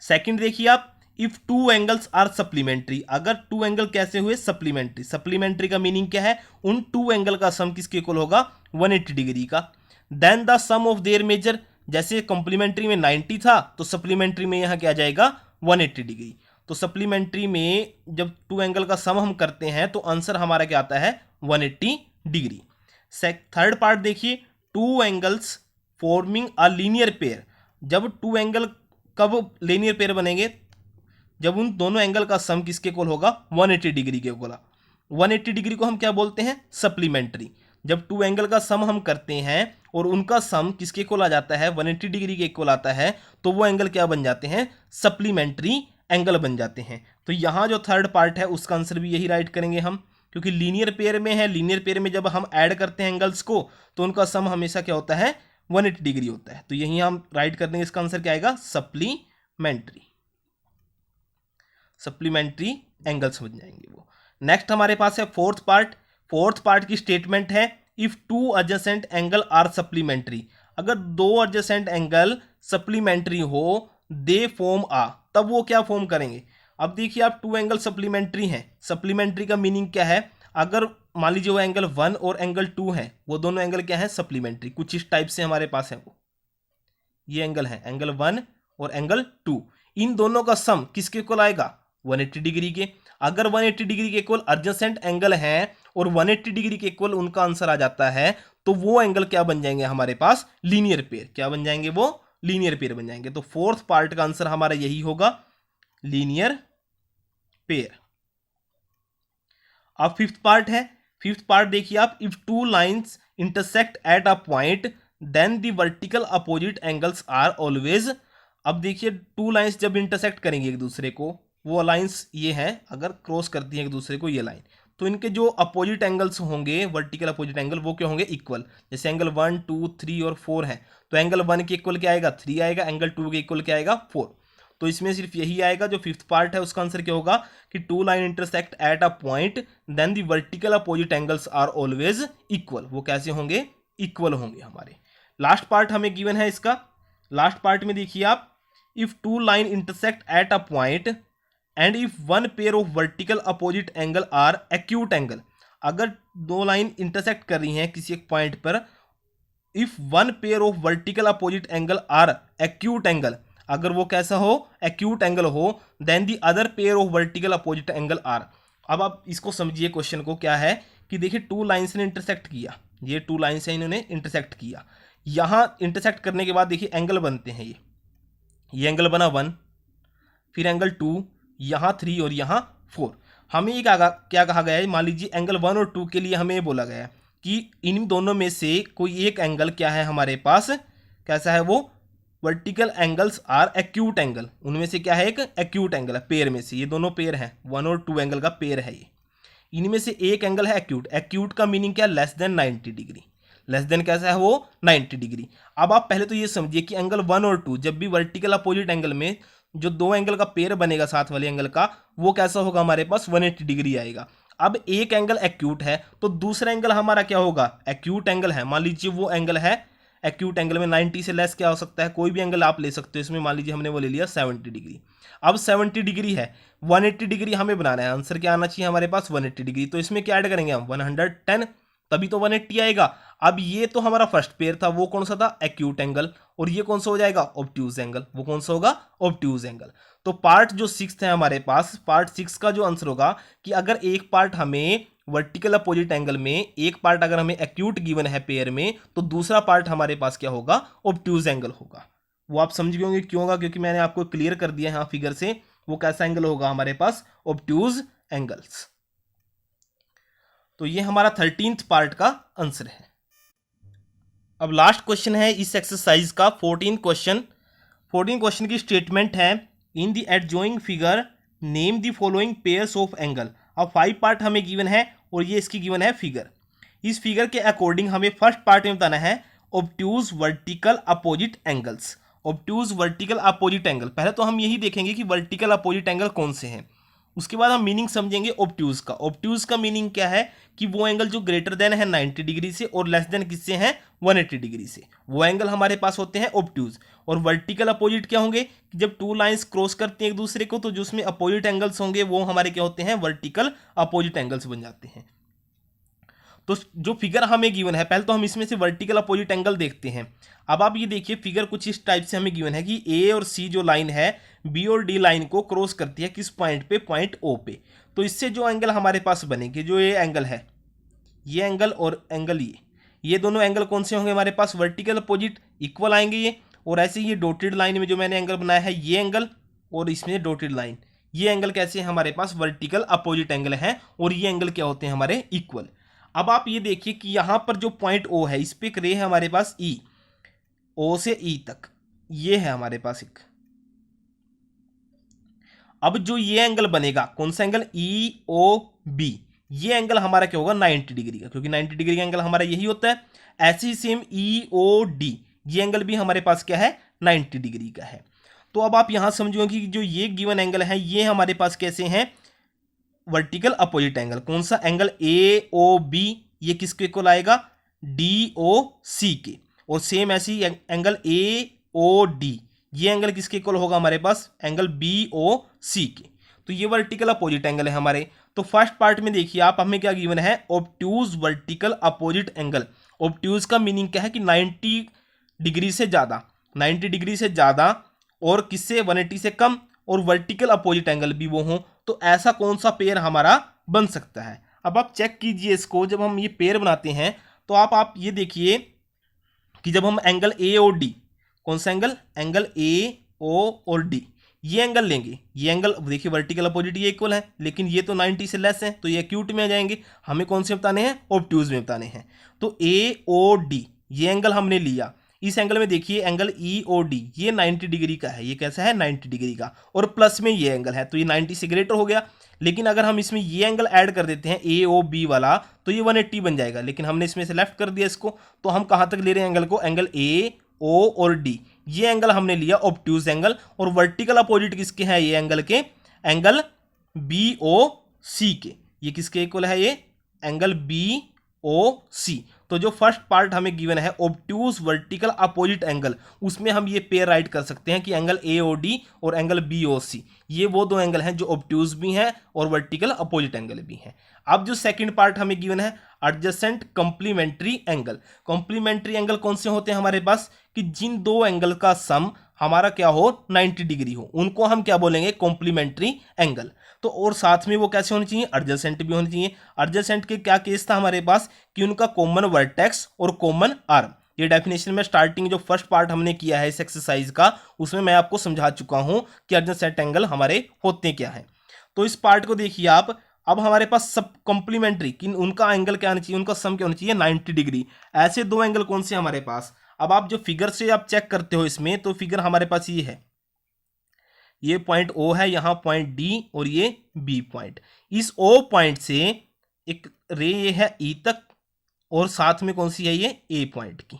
सेकंड देखिए आप, if two angles are supplementary, अगर टू एंगल कैसे हुए, सप्लीमेंट्री। सप्लीमेंट्री का मीनिंग क्या है, उन टू एंगल का सम किसके इक्वल होगा, 180 डिग्री का। Then the sum of their measure, जैसे कॉम्प्लीमेंट्री में 90 था तो सप्लीमेंट्री में यहां क्या आ जाएगा 180 डिग्री। तो सप्लीमेंट्री में जब टू एंगल का सम हम करते हैं तो आंसर हमारा क्या आता है 180 डिग्री। थर्ड पार्ट देखिए, two angles forming a linear pair, जब टू एंगल कब लीनियर पेयर बनेंगे, जब उन दोनों एंगल का सम किसके इक्वल होगा 180 डिग्री के इक्वल। 180 डिग्री को हम क्या बोलते हैं, सप्लीमेंट्री। जब टू एंगल का सम हम करते हैं और उनका सम किसके इक्वल आ जाता है 180 डिग्री के इक्वल आता है, तो वो एंगल क्या बन जाते हैं, सप्लीमेंट्री एंगल बन जाते हैं। तो यहाँ जो थर्ड पार्ट है उसका आंसर भी यही राइट करेंगे हम, क्योंकि लीनियर पेयर में है। लीनियर पेयर में जब हम ऐड करते हैं एंगल्स को तो उनका सम हमेशा क्या होता है 180 डिग्री होता है। तो यही हम राइट कर देंगे, इसका आंसर क्या आएगा, सप्लीमेंट्री। सप्लीमेंट्री एंगल्स बन जाएंगे वो। नेक्स्ट हमारे पास है फोर्थ पार्ट। फोर्थ पार्ट की स्टेटमेंट है, if two adjacent angle are supplementary, अगर दो एडजेसेंट एंगल सप्लीमेंट्री हो, दे फॉर्म आ, तब वो क्या फॉर्म करेंगे। अब देखिए आप, टू एंगल सप्लीमेंट्री हैं। सप्लीमेंट्री का मीनिंग क्या है, अगर मान लीजिए वो एंगल 1 और एंगल 2 है, वो दोनों एंगल क्या है, सप्लीमेंट्री। कुछ इस टाइप से हमारे पास है, वो ये एंगल है, एंगल 1 और एंगल 2, इन दोनों का सम किसके इक्वल आएगा 180 डिग्री के। अगर 180 डिग्री के इक्वल एडजेसेंट एंगल है और 180 डिग्री के इक्वल उनका आंसर आ जाता है, तो वो एंगल क्या बन जाएंगे हमारे पास, लीनियर पेयर। क्या बन जाएंगे वो, लीनियर पेयर बन जाएंगे। तो फोर्थ पार्ट का आंसर हमारा यही होगा, लीनियर पेयर। अब फिफ्थ पार्ट है। फिफ्थ पार्ट देखिए आप, if two lines intersect at a point then the vertical opposite angles are always. अब देखिए टू लाइंस जब इंटरसेक्ट करेंगे एक दूसरे को, वो लाइंस ये हैं, अगर क्रॉस करती हैं एक दूसरे को ये लाइन, तो इनके जो अपोजिट एंगल्स होंगे, वर्टिकल अपोजिट एंगल, वो क्या होंगे, इक्वल। जैसे एंगल 1 2 3 और 4 है, तो एंगल 1 के इक्वल क्या आएगा 3 आएगा, एंगल 2 के इक्वल क्या आएगा 4। तो इसमें सिर्फ यही आएगा। जो फिफ्थ पार्ट है उसका आंसर क्या होगा कि two line intersect at a point then the vertical opposite angles are always equal. वो कैसे होंगे, इक्वल होंगे हमारे। लास्ट पार्ट हमें गिवन है इसका। लास्ट पार्ट में देखिए आप, if two line intersect at a point and if one pair of vertical opposite angle are acute angle, अगर दो लाइन इंटरसेक्ट कर रही हैं किसी एक पॉइंट पर, if one pair of vertical opposite angle are acute angle, अगर वो कैसा हो, एक्यूट एंगल हो, then the other pair of vertical opposite angle are. अब आप इसको समझिए, क्वेश्चन को क्या है कि देखिए टू लाइंस ने इंटरसेक्ट किया, ये टू लाइंस है, इन्होंने इंटरसेक्ट किया। यहां इंटरसेक्ट करने के बाद देखिए एंगल बनते हैं, ये एंगल बना 1, फिर एंगल 2, यहां 3 और यहां 4। हमें ये क्या कहा गया है, मान लीजिए एंगल 1 और 2 के लिए हमें ये बोला गया है कि इन दोनों में से कोई एक एंगल क्या है हमारे पास, कैसा है वो, vertical angles are acute angle. उनमें से क्या है, एक एक्यूट एंगल है, पेयर में से, ये दोनों पेयर हैं, 1 और 2 एंगल का पेयर है ये। इनमें से एक एंगल है एक्यूट। एक्यूट का मीनिंग क्या है, less than 90 degree. Less than कैसा है वो, 90 डिग्री। अब आप पहले तो ये समझिए कि एंगल 1 और 2 जब भी वर्टिकल अपोजिट एंगल में जो दो एंगल का पेयर बनेगा साथ वाले एंगल का, वो कैसा होगा हमारे पास 180 डिग्री आएगा। अब एक एंगल एक्यूट है तो दूसरा एंगल हमारा क्या होगा, एक्यूट एंगल है। मान लीजिए वो एंगल है एक्यूट एंगल में 90 से लेस क्या हो सकता है, कोई भी एंगल आप ले सकते हो। इसमें मान लीजिए हमने वो ले लिया 70 डिग्री। अब 70 डिग्री है, 180 डिग्री हमें बनाना है, आंसर क्या आना चाहिए हमारे पास 180 डिग्री। तो इसमें क्या ऐड करेंगे हम 110, तभी तो 180 आएगा। अब ये तो हमारा फर्स्ट पेयर था, वो कौन सा था, एक्यूट एंगल, और ये कौन सा हो जाएगा, ऑब्ट्यूज एंगल। वो कौन सा होगा, ऑब्ट्यूज एंगल। तो पार्ट जो 6 है हमारे पास, पार्ट 6 का जो आंसर होगा कि अगर एक पार्ट हमें वर्टिकल अपोजिट एंगल में, एक पार्ट अगर हमें एक्यूट गिवन है पेयर में, तो दूसरा पार्ट हमारे पास क्या होगा, ऑब्ट्यूज एंगल होगा। वो आप समझ गए होंगे क्यों होगा, क्योंकि मैंने आपको क्लियर कर दिया है यहाँ फिगर से, वो कैसा एंगल होगा हमारे पास, ऑब्ट्यूज एंगल्स। तो ये हमारा 13th पार्ट का आंसर है। अब लास्ट क्वेश्चन है इस एक्सरसाइज का 14 क्वेश्चन। 14 क्वेश्चन की स्टेटमेंट है, in the adjoining figure name the following pairs of angle. अब 5 पार्ट हमें गिवन है और ये इसकी गिवन है फिगर। इस फिगर के अकॉर्डिंग हमें फर्स्ट पार्ट में बताना है obtuse vertical opposite angles. Obtuse vertical opposite angle, पहले तो हम यही देखेंगे कि वर्टिकल अपोजिट एंगल कौन से हैं, उसके बाद हम मीनिंग समझेंगे ऑब्ट्यूज का। ऑब्ट्यूज का मीनिंग क्या है कि वो एंगल जो ग्रेटर देन है 90 डिग्री से और लेस देन किससे हैं 180 डिग्री से, वो एंगल हमारे पास होते हैं ऑब्ट्यूज। और वर्टिकल अपोजिट क्या होंगे कि जब टू लाइंस क्रॉस करती हैं एक दूसरे को तो जो उसमें अपोजिट एंगल्स होंगे वो हमारे क्या होते हैं वर्टिकल अपोजिट एंगल्स बन जाते हैं। तो जो फिगर हमें गिवन है, पहले तो हम इसमें से वर्टिकल अपोजिट एंगल देखते हैं। अब आप ये देखिए फिगर कुछ इस टाइप से हमें गिवन है कि ए और सी जो लाइन है बी और डी लाइन को क्रॉस करती है किस पॉइंट पे, पॉइंट ओ पे। तो इससे जो एंगल हमारे पास बनेंगे, जो ये एंगल है, ये एंगल और एंगल ये दोनों एंगल कौन से होंगे हमारे पास वर्टिकल अपोजिट इक्वल आएंगे ये। और ऐसे ही ये डॉटेड लाइन में जो मैंने एंगल बनाया है ये एंगल और इसमें डॉटेड लाइन, ये एंगल कैसे है हमारे पास वर्टिकल अपोजिट एंगल है और ये एंगल क्या होते हैं हमारे इक्वल। अब आप ये देखिए कि यहां पर जो पॉइंट ओ है इस पे एक रे है हमारे पास ई, ओ से ई तक ये है हमारे पास एक। अब जो ये एंगल बनेगा कौन सा एंगल, ई ओ बी, ये एंगल हमारा क्या होगा 90 डिग्री का, क्योंकि 90 डिग्री का एंगल हमारा यही होता है। ऐसे ही सेम ई ओ डी, ये एंगल भी हमारे पास क्या है 90 डिग्री का है। तो अब आप यहां समझोगे कि जो ये गिवन एंगल है ये हमारे पास कैसे हैं वर्टिकल अपोजिट एंगल। कौन सा एंगल ए ओ बी, ये किसके इक्वल आएगा डी ओ सी के। और सेम ऐसी एंगल ए ओ डी, ये एंगल किसके इक्वल होगा हमारे पास एंगल बी ओ सी के। तो ये वर्टिकल अपोजिट एंगल है हमारे। तो फर्स्ट पार्ट में देखिए आप, हमें क्या गिवन है obtuse vertical opposite angle. Obtuse का मीनिंग क्या है कि 90 डिग्री से ज्यादा, 90 डिग्री से ज्यादा और किससे 180 से कम, और वर्टिकल अपोजिट एंगल भी वो हो। तो ऐसा कौन सा पेयर हमारा बन सकता है। अब आप चेक कीजिए इसको, जब हम ये पेयर बनाते हैं तो आप ये देखिए कि जब हम एंगल ए और डी, कौन सा एंगल, एंगल ए ओ और डी, ये एंगल लेंगे, ये एंगल देखिए वर्टिकल अपोजिट ये इक्वल है, लेकिन ये तो 90 से लेस है तो ये एक्यूट में आ जाएंगे। हमें कौन से बताने हैं ऑब्ट्यूज में बताने हैं। तो ए ओ डी ये एंगल हमने लिया, इस एंगल में देखिए एंगल ई ओ डी ये 90 डिग्री का है, ये कैसा है 90 डिग्री का, और प्लस में ये एंगल है तो ये 90 से ग्रेटर हो गया। लेकिन अगर हम इसमें ये एंगल ऐड कर देते हैं ए ओ बी वाला तो ये 180 बन जाएगा, लेकिन हमने इसमें से लेफ्ट कर दिया इसको। तो हम कहां तक ले रहे हैं एंगल को, एंगल ए ओ और डी, ये एंगल हमने लिया ऑब्ट्यूज एंगल। और वर्टिकल अपोजिट किसके हैं ये एंगल के, एंगल बी ओ सी के। ये किसके इक्वल है, ये एंगल बी ओ सी। तो जो फर्स्ट पार्ट हमें गिवन है ऑब्ट्यूज वर्टिकल अपोजिट एंगल, उसमें हम ये पेयर राइट कर सकते हैं कि एंगल ए ओ डी और एंगल बी ओ सी, ये वो दो एंगल हैं जो ऑब्ट्यूज भी हैं और वर्टिकल अपोजिट एंगल भी हैं। अब जो सेकंड पार्ट हमें गिवन है adjacent complementary angle. Complementary angle कौन से होते हैं हमारे पास, कि जिन दो एंगल का सम हमारा क्या हो 90 डिग्री हो, उनको हम क्या बोलेंगे कॉम्प्लीमेंट्री एंगल। तो और साथ में वो कैसे होने चाहिए, एडजेसेंट भी होने चाहिए। एडजेसेंट के क्या केस था हमारे पास कि उनका कॉमन वर्टेक्स और कॉमन आर्म। ये डेफिनेशन में स्टार्टिंग जो फर्स्ट पार्ट हमने किया है इस एक्सरसाइज का, उसमें मैं आपको समझा चुका हूं कि एडजेसेंट एंगल हमारे होते क्या हैं। तो इस पार्ट को देखिए आप, अब हमारे पास सब कॉम्प्लीमेंट्री कि उनका एंगल क्या होना चाहिए, उनका सम क्या होना चाहिए 90 डिग्री। ऐसे दो एंगल कौन से हमारे पास। अब आप जो फिगर से आप चेक करते हो इसमें, तो फिगर हमारे पास ये है, ये पॉइंट ओ है, यहां पॉइंट डी और ये बी पॉइंट। इस ओ पॉइंट से एक रे ये है ई तक और साथ में कौन सी है ये ए पॉइंट की,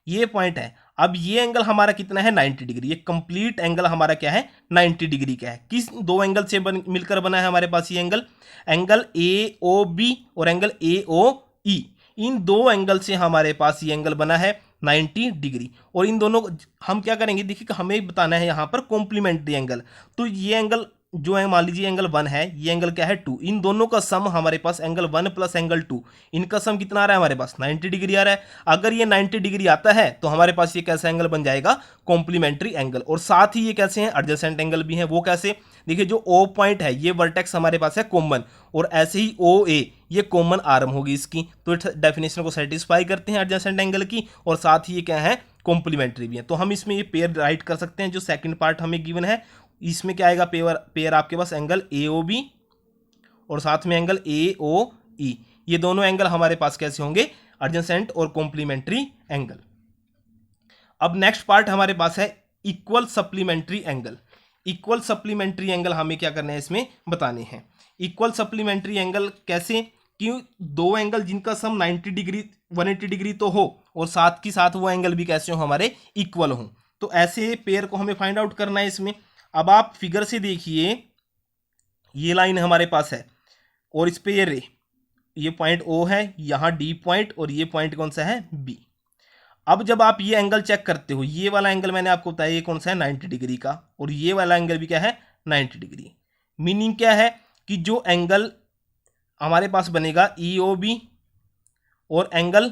ये पॉइंट है। अब ये एंगल हमारा कितना है 90 डिग्री, ये कंप्लीट एंगल हमारा क्या है 90 डिग्री का है। किस दो एंगल से मिलकर बना है हमारे पास ये angle, angle A O B और एंगल ए ओ ई। इन दो एंगल से हमारे पास ये एंगल बना है 90 डिग्री। और इन दोनों हम क्या करेंगे, देखिए हमें बताना है यहाँ पर कॉम्प्लीमेंट्री एंगल। तो ये एंगल जो है मान लीजिए एंगल 1 है, ये एंगल क्या है 2, इन दोनों का सम हमारे पास एंगल 1 प्लस एंगल 2, इनका सम कितना आ रहा है हमारे पास 90 डिग्री आ रहा है। अगर ये 90 डिग्री आता है तो हमारे पास ये कैसा एंगल बन जाएगा कॉम्प्लीमेंट्री एंगल। और साथ ही ये कैसे हैं एडजेसेंट एंगल भी है। वो कैसे, देखिए जो ओ पॉइंट है ये वर्टेक्स हमारे पास है कॉमन, और ऐसे ही ओ ए ये कॉमन आर्म होगी इसकी। तो डेफिनेशन को सेटिस्फाई करते हैं एडजेसेंट एंगल की, और साथ ही ये क्या है कॉम्प्लीमेंट्री भी है। तो हम इसमें ये पेयर राइट कर सकते हैं। जो सेकंड पार्ट हमें गिवन है इसमें क्या आएगा, पेयर आपके पास एंगल ए ओ बी और साथ में एंगल ए ओ ई, ये दोनों एंगल हमारे पास कैसे होंगे एडजेसेंट और कॉम्प्लीमेंट्री एंगल। अब नेक्स्ट पार्ट हमारे पास है equal supplementary angle. Equal supplementary angle हमें क्या करना है, इसमें बताने हैं। इक्वल सप्लीमेंट्री एंगल कैसे, कि दो एंगल जिनका सम 90 डिग्री 180 डिग्री तो हो और साथ की साथ वो एंगल भी कैसे हो, हमारे इक्वल हो। तो ऐसे पेयर को हमें फाइंड आउट करना है इसमें। अब आप फिगर से देखिए, ये लाइन हमारे पास है और इस पे ये रे, ये पॉइंट ओ है, यहाँ डी पॉइंट, और ये पॉइंट कौन सा है, बी। अब जब आप ये एंगल चेक करते हो, ये वाला एंगल मैंने आपको बताया ये कौन सा है, 90 डिग्री का, और ये वाला एंगल भी क्या है, 90 डिग्री। मीनिंग क्या है कि जो एंगल हमारे पास बनेगा EOB और एंगल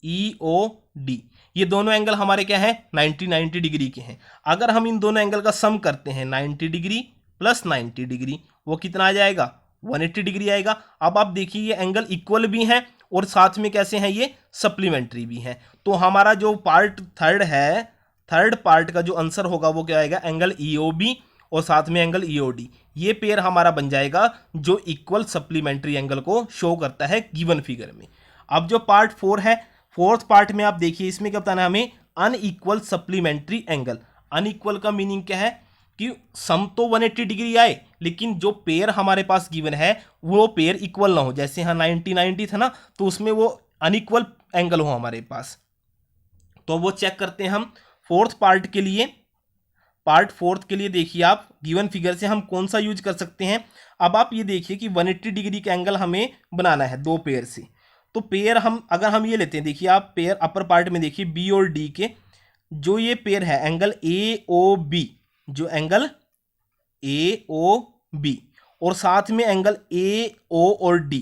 EOD, ये दोनों एंगल हमारे क्या है, 90 डिग्री के हैं। अगर हम इन दोनों एंगल का सम करते हैं 90 डिग्री प्लस 90 डिग्री, वो कितना आ जाएगा, 180 डिग्री आएगा। अब आप देखिए ये एंगल इक्वल भी हैं और साथ में कैसे हैं, ये सप्लीमेंट्री भी हैं। तो हमारा जो पार्ट थर्ड है, थर्ड पार्ट का जो आंसर होगा वो क्या आएगा, एंगल EOB और साथ में एंगल EOD। ये पेयर हमारा बन जाएगा जो इक्वल सप्लीमेंट्री एंगल को शो करता है गिवन फिगर में। अब जो पार्ट 4 है, फोर्थ पार्ट में आप देखिए इसमें क्या बताना है हमें, अनइक्वल सप्लीमेंट्री एंगल। अनइक्वल का मीनिंग क्या है कि सम तो 180 डिग्री आए लेकिन जो पेयर हमारे पास गिवन है वो पेयर इक्वल ना हो। जैसे यहाँ 90 था ना, तो उसमें वो अनइक्वल एंगल हो हमारे पास। तो वो चेक करते हैं हम फोर्थ पार्ट के लिए। पार्ट फोर्थ के लिए देखिए आप गिवन फिगर से हम कौन सा यूज कर सकते हैं। अब आप ये देखिए कि 180 डिग्री का एंगल हमें बनाना है दो पेयर से। तो पेयर हम अगर हम ये लेते हैं, देखिए आप पेयर अपर पार्ट में देखिए बी और डी के, जो ये पेयर है एंगल AOB, जो एंगल AOB और साथ में एंगल AO और D,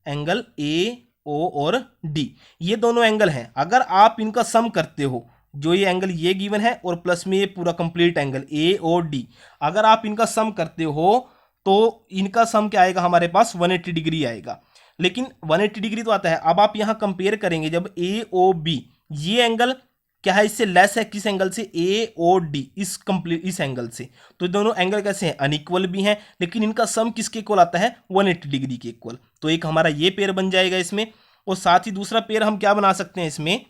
एंगल AO और D, ये दोनों एंगल हैं। अगर आप इनका सम करते हो, जो ये एंगल ये गिवन है और प्लस में ये पूरा कंप्लीट एंगल AOD, अगर आप इनका सम करते हो तो इनका सम क्या आएगा, हमारे पास 180 डिग्री आएगा। लेकिन 180 डिग्री तो आता है। अब आप यहां कंपेयर करेंगे जब AOB, ये एंगल क्या है, इससे लेस है, किस एंगल से, AOD, इस एंगल से। तो दोनों एंगल कैसे हैं, अनइक्वल भी हैं, लेकिन इनका सम किसके इक्वल आता है, 180 डिग्री के इक्वल। तो एक हमारा ये पेयर बन जाएगा इसमें। और साथ ही दूसरा पेयर हम क्या बना सकते हैं इसमें,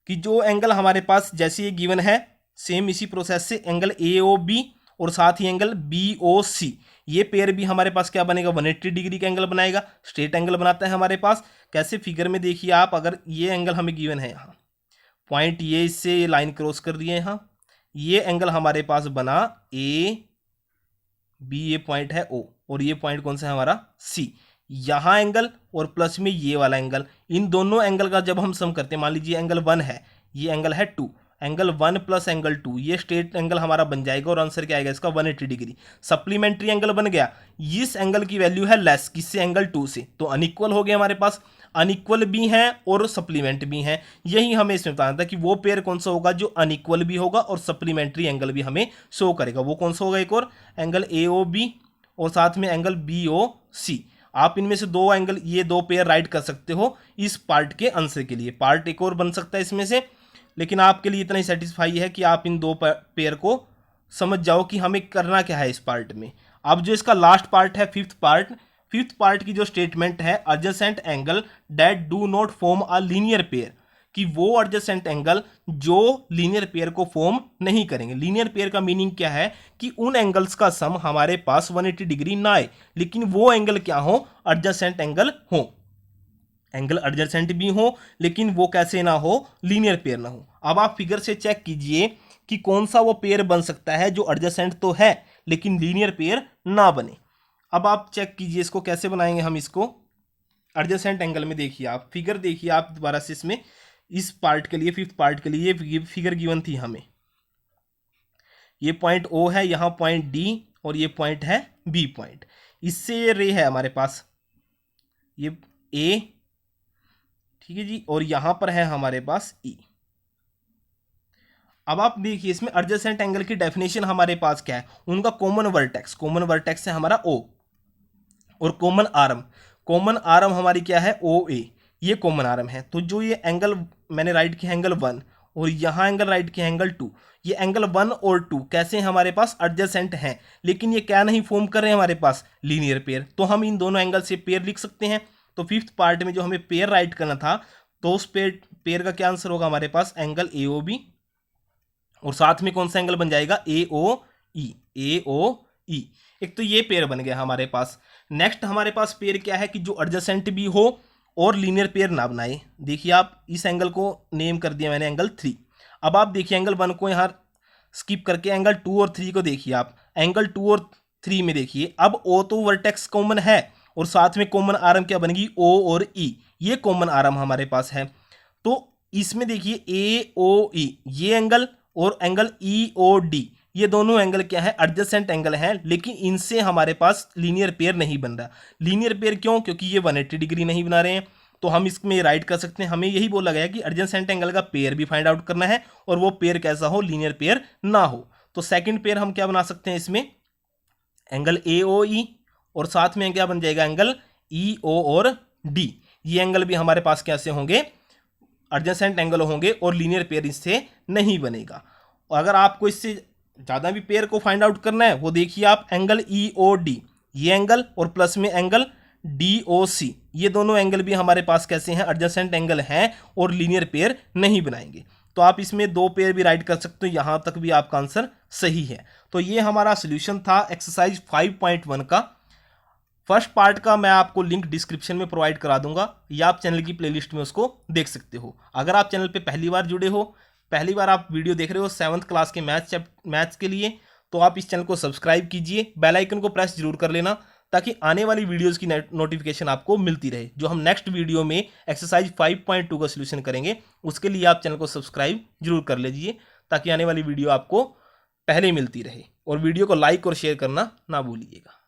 कि जो एंगल हमारे पास जैसे ये गिवन है, सेम इसी प्रोसेस से एंगल AOB और साथ ही एंगल BOC, ये पेयर भी हमारे पास क्या बनेगा, 180 डिग्री का एंगल बनाएगा, स्ट्रेट एंगल बनाता है हमारे पास। कैसे, फिगर में देखिए आप, अगर ये एंगल हमें गिवन है, यहाँ पॉइंट ये इससे ये लाइन क्रॉस कर रही है, यहाँ ये एंगल हमारे पास बना AB, ये पॉइंट है O और ये पॉइंट कौन सा है हमारा C, यहाँ एंगल और प्लस में ये वाला एंगल, इन दोनों एंगल का जब हम सम करते हैं, मान लीजिए एंगल 1 है, ये एंगल है 2, एंगल 1 प्लस एंगल 2, ये स्ट्रेट एंगल हमारा बन जाएगा और आंसर क्या आएगा इसका, 180 डिग्री। सप्लीमेंट्री एंगल बन गया। इस एंगल की वैल्यू है लेस किससे, एंगल 2 से, तो अनइक्वल हो गया हमारे पास। अनइक्वल भी हैं और सप्लीमेंट भी हैं। यही हमें इसमें बताना था कि वो पेयर कौन सा होगा जो अनइक्वल भी होगा और सप्लीमेंट्री एंगल भी हमें शो करेगा। वो कौन सा होगा, एक और एंगल AOB और साथ में एंगल BOC। आप इनमें से दो एंगल, ये दो पेयर राइट कर सकते हो इस पार्ट के आंसर के लिए। पार्ट एक और बन सकता है इसमें से, लेकिन आपके लिए इतना ही सेटिस्फाई है कि आप इन दो पेयर को समझ जाओ कि हमें करना क्या है इस पार्ट में। अब जो इसका लास्ट पार्ट है, फिफ्थ पार्ट की जो स्टेटमेंट है, adjacent angle that do not form a linear pair, कि वो एडजेसेंट एंगल जो लीनियर पेयर को फॉर्म नहीं करेंगे। लीनियर पेयर का मीनिंग क्या है कि उन एंगल्स का सम हमारे पास 180 डिग्री ना आए, लेकिन वो एंगल क्या हो, एडजेसेंट एंगल हो। एंगल एडजेसेंट भी हो लेकिन वो कैसे ना हो, लीनियर पेयर ना हो। अब आप फिगर से चेक कीजिए कि कौन सा वो पेयर बन सकता है जो एडजेसेंट तो है लेकिन लीनियर पेयर ना बने। अब आप चेक कीजिए इसको कैसे बनाएंगे हम इसको एडजेसेंट एंगल में। देखिए आप फिगर देखिए आप दोबारा से, इसमें इस पार्ट के लिए, फिफ्थ पार्ट के लिए ये फिगर गिवन थी हमें। ये पॉइंट O है, यहाँ पॉइंट D और ये पॉइंट है B पॉइंट। इससे ये रे है हमारे पास, ये A, ठीक है जी, और यहां पर है हमारे पास E। अब आप देखिए इसमें एडजेसेंट एंगल की डेफिनेशन हमारे पास क्या है, उनका कॉमन वर्टेक्स है हमारा O और कॉमन आर्म हमारी क्या है, OA, ये कॉमन आर्म है। तो जो ये एंगल मैंने राइट किया एंगल 1 और यहाँ एंगल राइट किया एंगल 2, ये एंगल 1 और 2 कैसे हमारे पास एडजेसेंट हैं, लेकिन ये क्या नहीं फॉर्म कर रहे हैं हमारे पास, लीनियर पेयर। तो हम इन दोनों एंगल से पेयर लिख सकते हैं। तो फिफ्थ पार्ट में जो हमें पेयर राइट करना था, तो उस पेयर का क्या आंसर होगा हमारे पास, एंगल AOB और साथ में कौन सा एंगल बन जाएगा, AOE। एक तो ये पेयर बन गया हमारे पास। नेक्स्ट हमारे पास पेयर क्या है कि जो एडजेसेंट भी हो और लीनियर पेयर ना बनाए। देखिए आप इस एंगल को नेम कर दिया मैंने एंगल 3। अब आप देखिए एंगल 1 को यहाँ स्किप करके एंगल 2 और 3 को देखिए आप। एंगल 2 और 3 में देखिए अब O तो वर्टेक्स कॉमन है और साथ में कॉमन आर्म क्या बनेगी, O और E, ये कॉमन आर्म हमारे पास है। तो इसमें देखिए AOE ये एंगल और एंगल EOD ये दोनों एंगल क्या है, एडजेसेंट एंगल हैं, लेकिन इनसे हमारे पास लीनियर पेयर नहीं बन रहा। लीनियर पेयर क्यों, क्योंकि ये 180 डिग्री नहीं बना रहे हैं। तो हम इसमें राइट कर सकते हैं, हमें यही बोला गया कि एडजेसेंट एंगल का पेयर भी फाइंड आउट करना है और वो पेयर कैसा हो, लीनियर पेयर ना हो। तो सेकंड पेयर हम क्या बना सकते हैं इसमें, एंगल AOE और साथ में क्या बन जाएगा एंगल EO और D। ये एंगल भी हमारे पास कैसे होंगे, एडजेसेंट एंगल होंगे और लीनियर पेयर इससे नहीं बनेगा। और अगर आपको इससे ज़्यादा भी पेयर को फाइंड आउट करना है, वो देखिए आप एंगल EOD ये एंगल और प्लस में एंगल DOC ये दोनों एंगल भी हमारे पास कैसे हैं, एडजेसेंट एंगल हैं और लीनियर पेयर नहीं बनाएंगे। तो आप इसमें 2 पेयर भी राइट कर सकते हो, यहाँ तक भी आपका आंसर सही है। तो ये हमारा सोल्यूशन था एक्सरसाइज 5.1 का। फर्स्ट पार्ट का मैं आपको लिंक डिस्क्रिप्शन में प्रोवाइड करा दूंगा या आप चैनल की प्लेलिस्ट में उसको देख सकते हो। अगर आप चैनल पे पहली बार जुड़े हो, पहली बार आप वीडियो देख रहे हो 7th क्लास के मैथ्स के लिए, तो आप इस चैनल को सब्सक्राइब कीजिए, बेल आइकन को प्रेस जरूर कर लेना ताकि आने वाली वीडियोस की नोटिफिकेशन आपको मिलती रहे। जो हम नेक्स्ट वीडियो में एक्सरसाइज 5.2 का सोल्यूशन करेंगे उसके लिए आप चैनल को सब्सक्राइब जरूर कर लीजिए ताकि आने वाली वीडियो आपको पहले मिलती रहे। और वीडियो को लाइक और शेयर करना ना भूलिएगा।